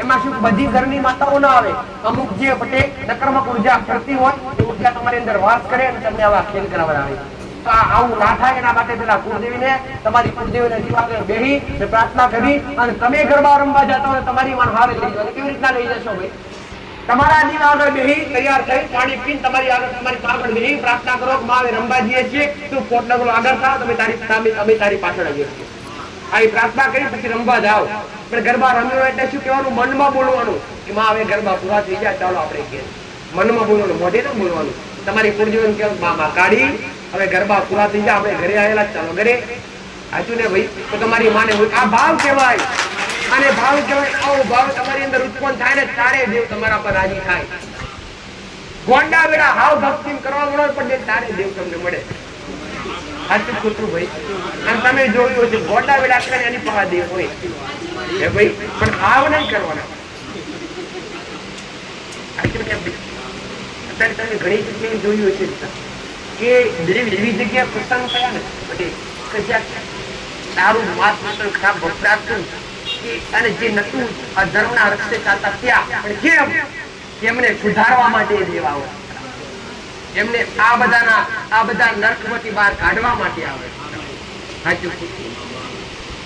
એમાં શું બધી ઘરની માતાઓ ના આવે. અમુક જે પટેલ નકારાત્મક ઉર્જા કરતી હોય એ ઉર્જા તમારી અંદર વાસ કરે અને તમને આવા ખેલ કરાવવા આવે. આવું ના થાય એના માટે પેલા કુળદેવીને તમારી કુળદેવીને દીવા બેહી પ્રાર્થના કરી અને તમે ગરબા રમવા જતા હોય તમારી માન હારે લઈ જાવ. કેવી રીતના લઈ જશો ભાઈ? તમારા દીવા આગળ બેહી તૈયાર થઈ પાણી પીને તમારી આગળ તમારી આગળ બેહી પ્રાર્થના કરો કે માં રમવા જઈએ છીએ, તું કોટનગર આગળ થાવ, તમે તારી પાછળ આવીએ છીએ. આવી પ્રાર્થના કરી પછી રમવા જાઓ. પણ ગરબા રમ્યો એટલે શું કહેવાનું? મનમાં બોલવાનું કે માં હવે ગરબા પૂરા થઈ ગયા, ચાલો આપણે કે મનમાં બોલવાનું, મોઢે ન બોલવાનું. તમારી કુળદેવીને કેવું માં કાઢી હવે ગરબા પૂરા થઈ ગયા, આપણે ઘરે આવેલા, ચાલો ઘરે. સાચું ને ભાઈ? તો તમારી માને આ ભાવ કહેવાય. અને ભાવ કહેવાય આવો ભાવ તમારી અંદર ઉત્પન્ન થાય ને તારે દેવ તમારા પર રાજી થાય. ગોંડા વેડા હાવ ભક્તિ કરવા મળો પણ તારે દેવ તમને મળે. સાચું ખોટું ભાઈ? અને તમે જોયું હશે ગોંડા વેડા કરે એની પાસે દેવ હોય હે ભાઈ, પણ ભાવ નહીં કરવાના. અત્યારે તમે ઘણી જગ્યાએ જોયું હશે કે એવી જગ્યાએ પ્રસંગ થયા ને કે જ્યાં દારૂ માંસ માત્ર ખરાબ વપરાતું અને જે નતું ધર્મના રસ્તે ચાલતા ત્યાં, પણ એમને સુધારવા માટે દેવાઓ, એમને આ બધા નર્કમાંથી બહાર કાઢવા માટે આવે. સાચું.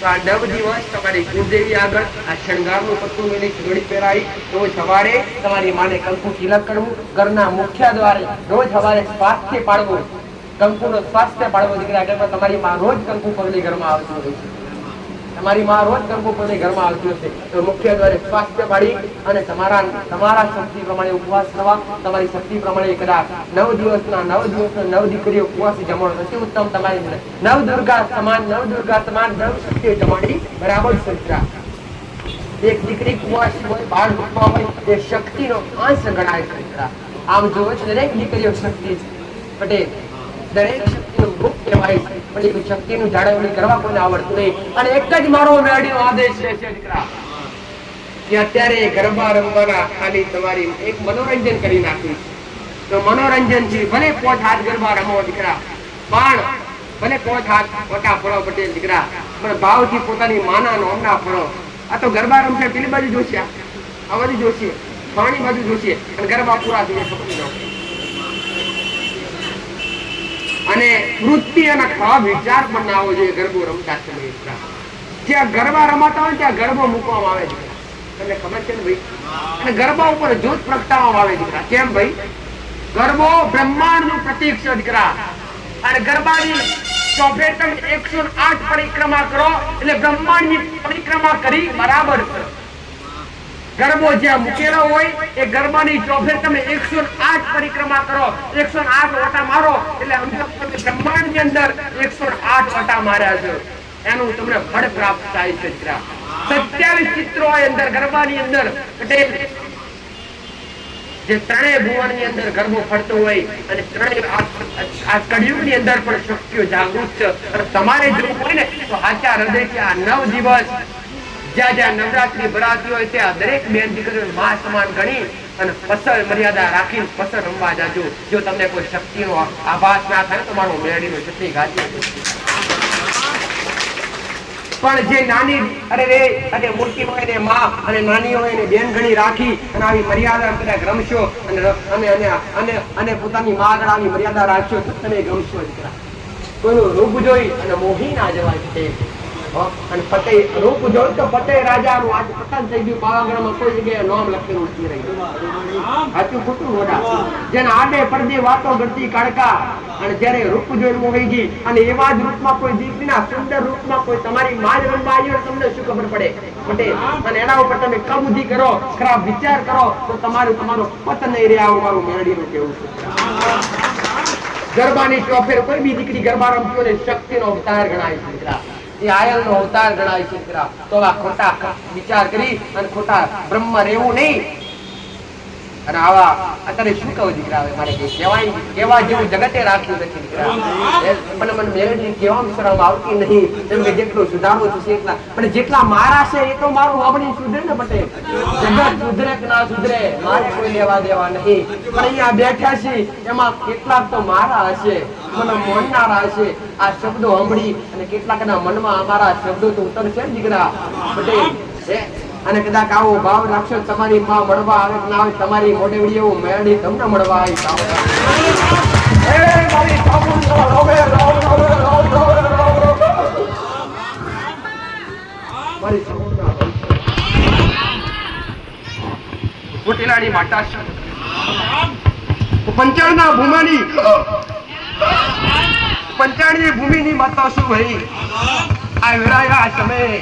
તો આ 9 દિવસ તમારી કુળદેવી આગળ આ શણગારનું પત્તું મેલી જોડી પહેરાવી રોજ સવારે તમારી માને કંકુ તિલક કરવું, ઘરના મુખ્ય દ્વારે રોજ સવારે સ્વાસ્થ્ય પાડવું, કંકુનો સ્વાસ્થ્ય પાડવો. દીકરા તમારી માં રોજ કંકુ પગલી ઘરમાં આવતી હોય છે, તમારી માં રોજ કંકુ પગલી ઘરમાં આવતી હશે તો મુખ્ય દ્વારે સ્વાસ્થ્ય પાડી અને તમારા શક્તિ પ્રમાણે ઉપવાસ કરવા. તમારી શક્તિ પ્રમાણે કદાચ 9 દિવસના 9 દીકરીઓ ઉપવાસ જમણ અતિ ઉત્તમ. તમારી નવદુર્ગા સમાન 9 શક્તિઓ જમાડી બરાબર સંસ્કાર. એક દીકરી કુવાસી હોય, બાળ રૂપમાં હોય, એ શક્તિનો અંશ ગણાય સંસ્કાર. આમ જોવે છે દરેક દીકરીઓ શક્તિ પટેલ, દરેક શક્તિનું રૂપ કહેવાય છે, પણ એ શક્તિનું જાળવણી કરવા કોઈને આવડતું નહીં. અને એક જ મારો મેળડીનો આદેશ છે દીકરા કે અત્યારે ગરબા રમવાના ખાલી તમારી એક મનોરંજન કરી નાખ્યું. તો મનોરંજન થી ભલે 5 હાથ ગરબા રમો દીકરા, પણ ભલે 5 હાથ મોટા ફળો પટેલ દીકરા, પણ ભાવથી પોતાની માના નોમના ફળો. આ તો ગરબા રમશે પેલી બાજુ જોશે, આ બાજુ જોશે, પાણી બાજુ જોશે, અને ગરબા પૂરા થઈ જાય. અને વૃત્તિ અને ખરાબ વિચાર પણ ના આવવો જોઈએ ગરબો રમતા સમયે. જ્યાં ગરબા રમાતા હોય ત્યાં ગરબો મૂકવામાં આવે છે, તમને ખબર છે ને ભાઈ? અને ગરબા ઉપર જ્યોત પ્રગટાવવામાં આવે દીકરા. કેમ ભાઈ? ગરબો બ્રહ્માંડ નું પ્રતીક છે દીકરા. અને ગરબાની ચોફેર તમે 108 પરિક્રમા કરો એટલે બ્રહ્માંડ ની પરિક્રમા કરી બરાબર છે. ગરબો જ્યાં મૂકેલો હોય એ ગરબાની ચોફેર તમે 108 પરિક્રમા કરો, 108 ઓટા મારો એટલે બ્રહ્માંડ ની અંદર 108 ઓટા માર્યા છે, એનું તમને ફળ પ્રાપ્ત થાય છે. 27 ચિત્રો હોય અંદર ગરબાની અંદર પટેલ, જે ત્રણેય ભુવન ની અંદર ગરબો ફરતો હોય અને ત્રણેય આ કળિયુગ ની અંદર પણ શક્તિઓ જાગૃત છે. અને તમારે જોવું હોય ને તો સાચા હૃદયથી આ 9 દિવસ જ્યાં નવરાત્રી ભરાતી હોય ત્યાં દરેક બેન દીકરીઓ માં સમાન ગણી અને પસર મર્યાદા રાખીને પસર રમવા જાજો. જો તમને કોઈ શક્તિનો આભાસ ના થાય તો મારો મેળીનો શક્તિ ગાતી પણ જે નાની અરે રે અને મોટી હોય ને માં અને નાની હોય ને બેન ઘણી રાખી અને આવી મર્યાદા કદાચ રમશો અને અને અને અને પોતાની માં આગળ આવી મર્યાદા રાખશો તો તમે ગમશો દીકરા. કોઈનું રૂપ જોઈ અને મોહી ના જવાય છે. અને ફતેહ રૂપ જોઈ તો ફતેહ રાજાનું આજ પતન થઈ ગયું. પાવાગઢમાં કોઈ જગ્યાએ નામ લખેલું નથી રહ્યું. સાચું ખોટું મોઢા જેના આડે પડદે વાતો કરતી કાળકા અને જ્યારે રૂપ જોઈને મોહી ગઈ અને એવા જ રૂપમાં કોઈ દીકરીના સુંદર રૂપમાં કોઈ તમારી માં જ રમવા આવી હોય તમને શું ખબર પડે ફતેહ? અને એના ઉપર તમે કબૂદી કરો, ખરાબ વિચાર કરો તો તમારો પતન નહીં રહે. આવું મારું મેરડીનું કેવું છે. ગરબાની ચોફેર કોઈ બી દીકરી ગરબા રમતી હોય શક્તિનો અવતાર ગણાય છે દીકરા. એ આયલનો અવતાર ગણાય છે દીકરા. તો આ ખોટા વિચાર કરી અને ખોટા બ્રહ્મ રહેવું નહીં. અને આવા અત્યારે શું કહું દીકરા, હવે મારે કઈ કહેવાય કેવા જેવું જગતે રાખ્યું નથી દીકરા. પણ મને મેરેજની કહેવામાં શરમ આવતી નહીં. કેમ કે જેટલું સુધારવું થશે એટલા, પણ જેટલા મારા છે એ તો મારું વાવણી સુધરે ને પટેલ. જગત સુધરે કે ના સુધરે મારે કોઈ લેવા દેવા નહીં. પણ અહીંયા બેઠા છે એમાં કેટલાક તો મારા હશે, મને મોનનારા હશે. આ શબ્દો સાંભળી અને કેટલાકના મનમાં અમારા શબ્દો તો ઉતરશે ને દીકરા પટેલ. અને કદાચ આવો ભાવ રાખશો તમારી માં મળવા આવે ના આવે તમારી મોઢેવડી એવું મેરડી તમને મળવા આવી. કોટેલાની માતા પંચાણના ભૂમાની પંચાણની ભૂમિની માતા શું ભાઈ? આ વેળાયા સમયે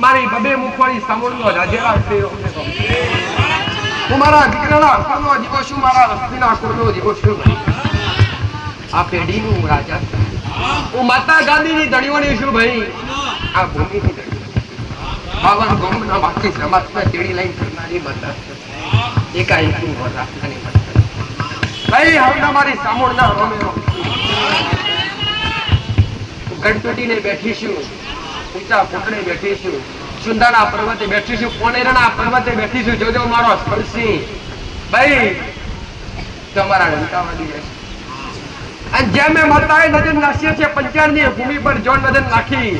મારી બબે મુખવાળી સામોળનો રાજેલા છે. હું મારા દીકરાના કુળનો દીવો છું, મારા લક્ષ્મીના કુળનો દીવો છું. આ પેઢીનું રાજા છું. હું માતા ગાંધીની ધણીઓની છું ભાઈ. આ ભૂમિની ધણી બાવન ગોમના બાકી સમાજના તેડી લઈને ફરનારી માતા છે. એકાએકી ઉભો રાખવાની માતા ભાઈ. હવે મારી સામોળના રોમેરો ગણપતિને બેઠી છું, ઊંચા પોટડે બેઠી છું, સુંદરના પર્વતે બેઠી છું, પોનેરના પર્વતે બેઠી છું. જોજો મારો સ્પર્શી ભાઈ તમારા ડંકાવાળી રહેશે. અને જેમ મેં માતાએ નજર નાખી છે પંચાણની ભૂમિ પર જો નજર નાખી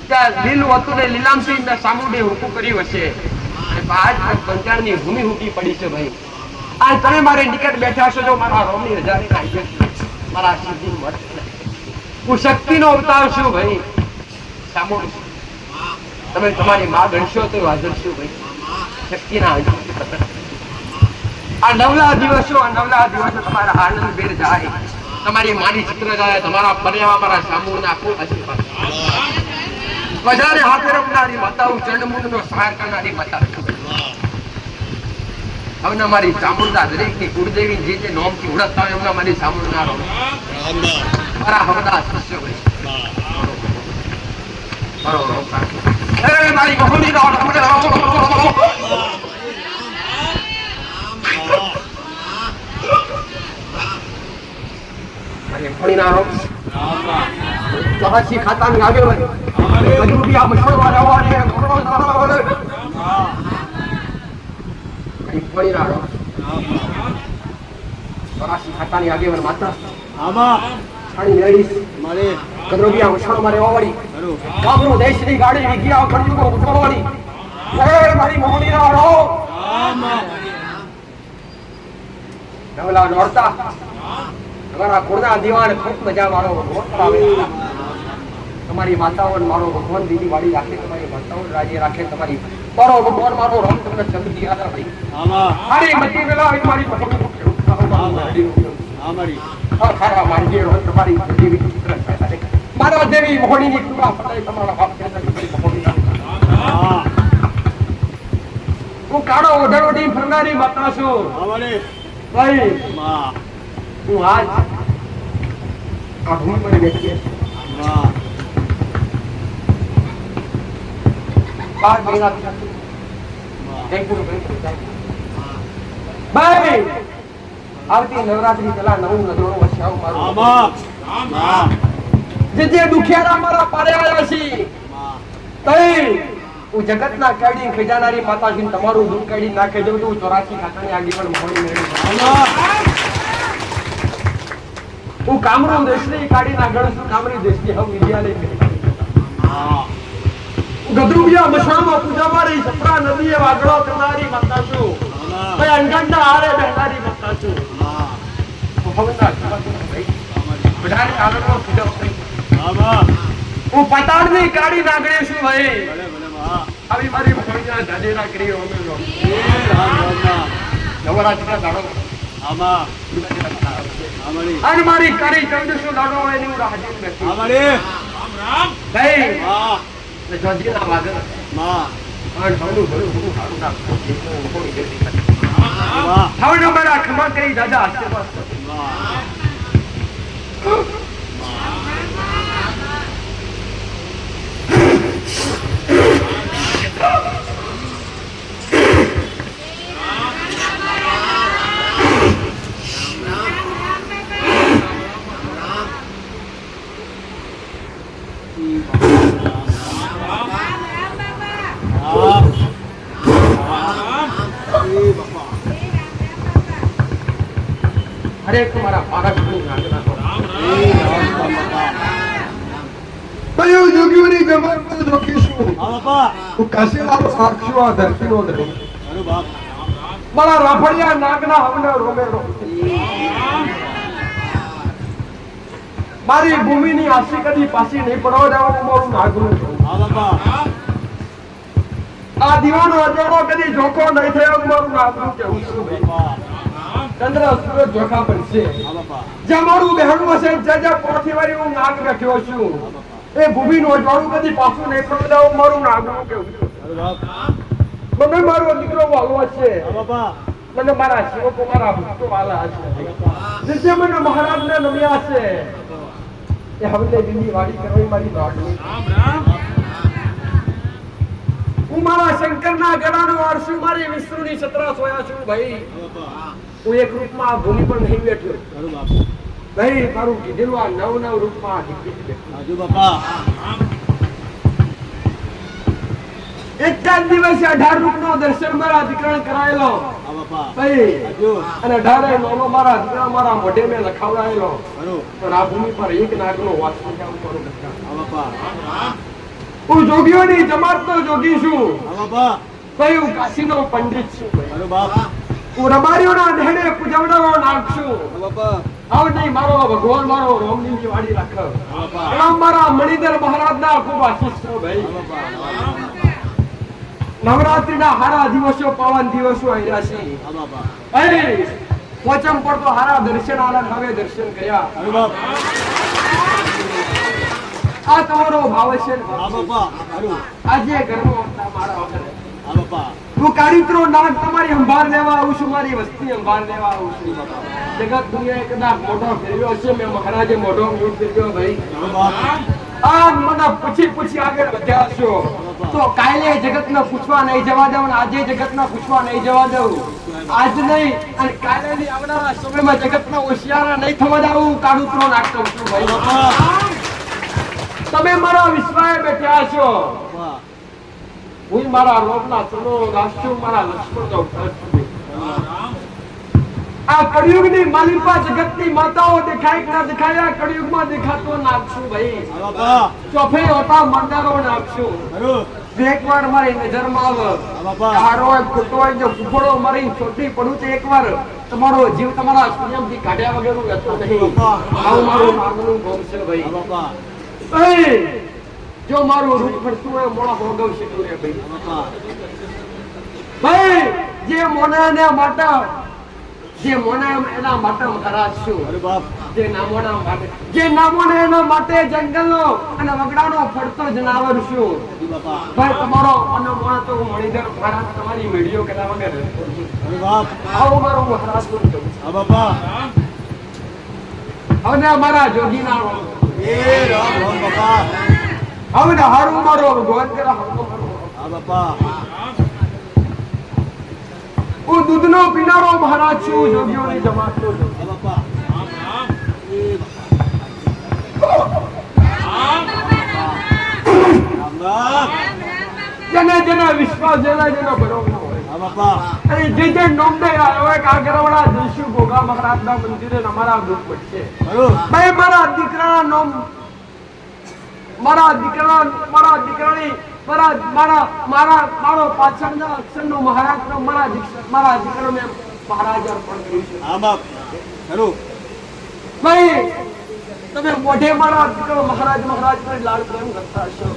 ત્યાં લીલું હતું ને લીલામથી મેં સામુંડે હુકું કર્યું હશે. આજ પંચાણની ભૂમિ હુકી પડી છે ભાઈ. આજ તમે મારે નિકટ બેઠા છો. જો મારા રોમની હજારી નાખી મારા સિદ્ધિ મત હું શક્તિનો અવતાર છું ભાઈ. સામુંડ તમે તમારી માં ગણશો તો હાજર છું ભાઈ. શક્તિના આ નવલા દિવસો તમારા આનંદ બેર જાય, તમારી માની ચિત્ર જાય, તમારા પર્યાવા મારા સામુના ખૂબ આશીર્વાદ. બજારે હાથે રમનારી માતાઓ, ચંડમુંડનો સહાર કરનારી માતા. હવે મારી ચામુંડા દરેકની કુળદેવી જે જે નોમથી ઓળખતા હોય એમના મારી સામુંડા મારા હવદા શિષ્ય હોય. મારી બહુની ખાતાની આગળ ખાતાની આગળ માતા છાણી મેળવી કદરોબિયા મછાણમાં રહેવાવાળી ગામનું દેશની ગાડી વિગ્યા કળયુગો ઉઠવાવાળી મારી મોહનીના રો નવલા નોરતા તમારા કુળના દીવાન ખૂબ મજા મારો ભગવાન તમારી માતાઓ મારો ભગવાન દીદી વાળી રાખે, તમારી માતાઓ રાજે રાખે, તમારી મારો ભગવાન મારો રામ તમને જલ્દી આદર ભાઈ. મારી મતી વેલા મારી ખારા મારી જે તમારી દેવી મારા દેવી મોહણીની કૃપા ફટાઈ તમારા બાપ હું કાળો ઓઢણોડી ફરનારી માતા છું ભાઈ. હું આજ આ ભૂમિ પર બેઠી બાર મહિના ભાઈ. આવતી નવરાત્રી પેલા નવું નજોડો વસાવ મારું જે દુખિયારા મારા પારે આવ્યા છે તઈ હું જગતના કાઢી ખજાનારી માતાજી તમારું દૂધ કાઢી નાખે દઉં તો 84 ખાતાની આગેવાન મોહણી મેળવી. હું કામરૂ દેશની કાઢી ના ગણું છું, કામરી દેશની હમ વિદ્યાલય ગધુબિયા મશામાં પૂજા મારી સપરા નદીએ વાગડો કરનારી માતા છું ભાઈ અંગણના હારે બેહનારી માતા છું બધાને આનંદનો પૂજા કરી હું પતાળની કાળી નાગણી છું ભાઈ આવી મારી ભણ્યા દાદેરા કરી ઓમેલો નવરાત્રીના દાડો અને મારી કાળી ચંદસુ દાડો એની રાજી બેઠી ભાઈ જોજીના વાગર અને હણું ભરું હારું ના કોણી જલ્દી હવે મારા ખમા કરી દાદા આશીર્વાદ अरे तुम्हारा पारक कयो जोगीवरी जमर पर जोगीशु तू कैसे लालो साक्षीवा दर्शनो दरे अरे बाप बड़ा राफड़िया नागना हमने रोमे रो मारी भूमि ની આસી કદી પાસી નહીં પડવા દેવાનું મારું નાગરું હા બાપા આ દીવાનો અજાણો કદી જોખો નહીં થયો મારું નાગરું કેવું છું બાપા ચંદ્ર સૂરજ જોખા બનશે હા બાપા જે મારું બહેણું હશે જે પોથી વારી હું નાગ રાખ્યો છું એ ભૂમિ નો અજાણું કદી પાછું નહીં પડવા દેવાનું મારું નાગરું કેવું છું અરે બાપ મને મારો દીકરો વાલો છે હા બાપા મને મારા શિવકો મારા ભક્તો વાલા છે જે મને મહારાજને નમ્યા છે એ હવે દિલ્હી વાડી કરવી મારી લાડની રામ રામ હું મારા શંકરના ગળાનો વારસુ મારી વિષ્ણુની સત્રા સોયા છું ભાઈ હું એક રૂપમાં ભૂમિ પર નહીં બેઠ્યો અરે બાપ ભાઈ મારું કીધેલું આ નવ રૂપમાં ઢીકી બેઠો આજુ બાપા એક જ દિવસે 18 રૂપનો દર્શન મારા દીકરાને કરાયેલો હા બાપા ભાઈ આજુ અને 18 નોનો મારા દીકરા મારા મોઢે મે લખાવડાયેલો બરો પણ આ ભૂમિ પર એક નાગનો વાસ કામ કરું હા બાપા હું જોગીઓની જમાતનો જોગી છું હા બાપા ભાઈ હું કાશીનો પંડિત છું અરે બાપ હું રબારીઓના નેહડે પૂજવડાવો નાગ છું હા બાપા આવ નહીં મારો ભગવાન મારો રોમની વાડી રાખ હા બાપા મારા મણિધર મહારાજના ખૂબ આશીષ છો ભાઈ હા બાપા નવરાત્રીના હારા દિવસો પાવન દિવસો આવ્યા છે હા બાપા ભાઈ પોચમ પર તો હારા દર્શન આનંદ હવે દર્શન કર્યા અરે બાપ આ તમારો ભાવ છે હા બાપા આજે ઘરનો મારા વગર હા બાપા હું કાળીત્રો નાગ તમારી સંભાળ લેવા આવું છું મારી વસ્તી સંભાળ લેવા આવું છું બાપા જગત દુનિયા કદાચ મોઢો ફેરવ્યો છે મેં મહારાજે મોઢો મ્યુટ ફેરવ્યો ભાઈ આ મને પૂછી આગળ વધ્યા છો તો કાલે જગતને પૂછવા નહીં જવા દઉં આજે જગતને પૂછવા નહીં જવા દઉં આજ નહીં અને કાલે ની આવનારા સમયમાં જગતના હોશિયારા નહીં થવા દઉં કાળુત્રો નાગ કરું છું ભાઈ બાપા તમે મારા વિશ્વાએ બેઠ્યા છો હું મારા રોમના ચલો રાષ્ટ્ર મારા લક્ષ્મણનો અવતાર છું આ કળિયુગની માલિકા જગતની માતાઓ દેખાય કે ના દેખાય કળિયુગમાં દેખાતો નાખશું ભાઈ બાપા ચોફે હોતા મંડારો નાખશું એકવાર મારી નજરમાં આવે બાપા હારો ખોટો હોય જો ફૂફડો મારી છોટી પડું તો એકવાર તમારો જીવ તમારા સંયમથી કાઢ્યા વગરનું રહેતો નહીં આવું મારું માગનું ભોગ છે ભાઈ બાપા જો મારું રૂપ ફરતું હોય મોડા ભોગવ છે ભાઈ જે મોનાને માતા જે મોના એના માટે મહારાજ છું અરે બાપ જે નામોના માટે જે નામોને એના માટે જંગલનો અને વગડાનો ફરતો જનાવર છું બાપા ભાઈ તમારો અને મોણા તો મણિધર મહારાજ તમારી વિડિયો કર્યા વગર અરે બાપ આવો મારો મહારાજ બોલ દઉં હા બાપા હવે અમારા જોગીના એ રામ રામ બાપા હવે હારું મારો ભગવાન કરા હા બાપા હું દૂધનો પીનારો મહારાજ છું જોગીઓની જમાતનો હા બાપા જેને જેને વિશ્વાસ જેના બરોબર હોય હા બાપા અને જે નોંધે આવે કાગરવાડા જઈશું ગોગા મહારાજના મંદિરે અમારા ગ્રુપ પડશે બરોબર ભાઈ મારા દીકરાના નામ મારા દીકરાની મારો પાછળના અક્ષરનો મહારાજનો મારા દીકરાને મહારાજ અર્પણ કર્યું છે.
હા બાપ ખરું
ભાઈ તમે મોઢે મારા દીકરો મહારાજ કરી લાડ પ્રેમ કરતા હશો.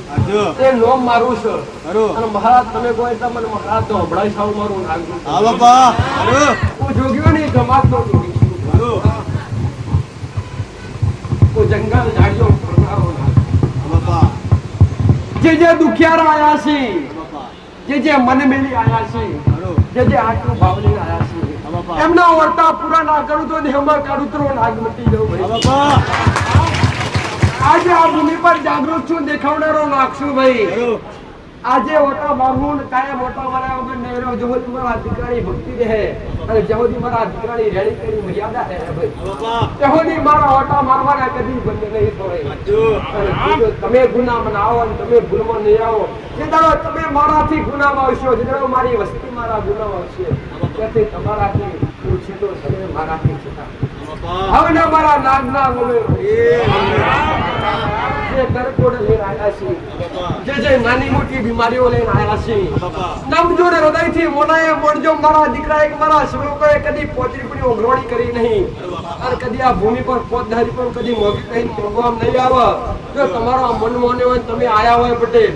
એ નોમ મારું છે અને મહારાજ તમે કોઈ એટલે મને મહારાજ તો હમણાં સાવ મારું નાખ્યું.
હા બાપા ખરું
હું જોગ્યો નહીં જમાત નો જોગી છું. હું જંગલ ઝાડીઓ ફરનારો
હા બાપા
જે દુખિયારા આયા છે,
બાપા
જે મન મેલી આયા છે,
ખરું
જે આટલું ભાવલી આયા છે, એમના વર્તા પૂરા ના કરું તો દેહમાં કાળુતરો નાગ મટી જવું ભાઈ.
બાપા
આજે આ ભૂમિ પર જાગૃત છું, દેખાવનારો નાખશું ભાઈ. આજે ઓટા બાહુન કાયમ ઓટા મારા વગર નહીં રહ્યો. જો મારા દીકરાની ભક્તિ રહે અને જેહોદી મારા દીકરાની રેડી કરી મર્યાદા રહે ભાઈ, તેહોદી મારા ઓટા મારવાના કદી બંધ નહીં થોડે. તમે ગુના બનાવો અને તમે ભૂલમાં નહીં આવો. જે દાડો તમે મારાથી ગુનામાં આવશો, જે દાડો મારી વસ્તી મારા ગુનામાં આવશે, તેથી તમારાથી હું છેટો તમે મારાથી છેટા. હવે ના મારા નાગના બોલે જે કરકોડ લઈને આવ્યા છે, જે નાની મોટી બીમારીઓ લઈને આવ્યા છે, નમ જોડે હૃદયથી મોનાએ મળજો. મારા દીકરા એક મારા સેવકોએ કદી પોચરી ઓગરોણી કરી નહીં અને કદી આ ભૂમિ પર પોતધારી પર કદી મોગી કઈ પ્રોગ્રામ નહીં આવે. જો તમારો મન મોને હોય તમે આયા હોય પટેલ,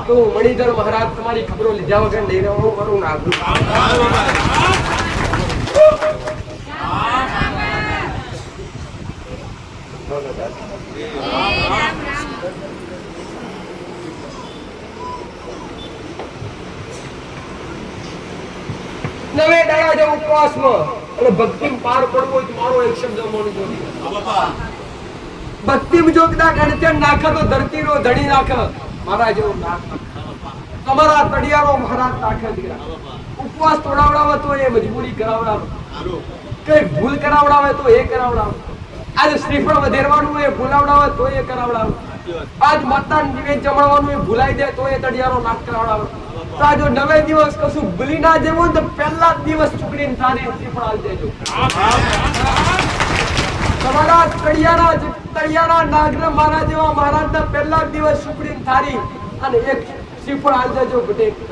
તો હું મણિધર મહારાજ તમારી ખબરો લીધા વગર નહીં રહું કરું નાખું. નવે દાડા જે ઉપવાસમાં અને ભક્તિમાં પાર પડવું હોય તો મારો એક શબ્દ મોની જોડી. ભક્તિમાં જો કદાચ ગણતર નાખે તો ધરતીનો ધણી નાખે મારા જેવો નાખ. તમારા તડિયારો મહારાજ નાખે દીકરા. ઉપવાસ તોડાવડાવે તો એ મજબૂરી કરાવડાવે, કઈ ભૂલ કરાવડાવે તો એ કરાવડાવે. આજે શ્રીફળ વધેરવાનું એ ભૂલાવડાવે તો એ કરાવડાવે. આજ માતાને નિવેદ જમાડવાનું એ ભૂલાઈ જાય તો એ તડિયારો નાક કરાવડાવે. તો આ જો 9 દિવસ કશું ભૂલી ના જેવું તો પહેલા દિવસ ચૂકડીને સારી શ્રીફળ આલી દેજો. તમારા તળિયાના નાગરા મારા જેવા મહારાજના પહેલા દિવસ ચૂકડીને થારી અને એક શ્રીફળ આલી દેજો,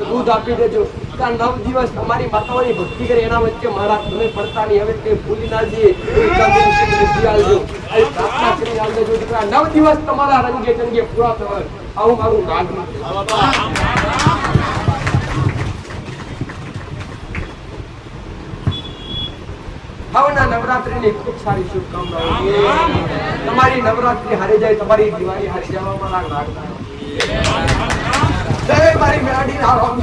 દૂધ આપી દેજો. 9 દિવસ તમારી માતાઓની ભક્તિ કરી એના વચ્ચે મહારાજ તમે પડતા નહીં. હવે કઈ ભૂલી ના જઈએ પ્રાર્થના કરી આલી દેજો દીકરા. 9 દિવસ તમારા રંગે ચંગે પૂરા થવા. આવું મારું નાગ. ભાવના નવરાત્રીની ખૂબ સારી શુભકામનાઓ. તમારી નવરાત્રી હારી જાય, તમારી દિવાળી હારી જવા મારા નાગના. જય મારી મેળાડી રામ.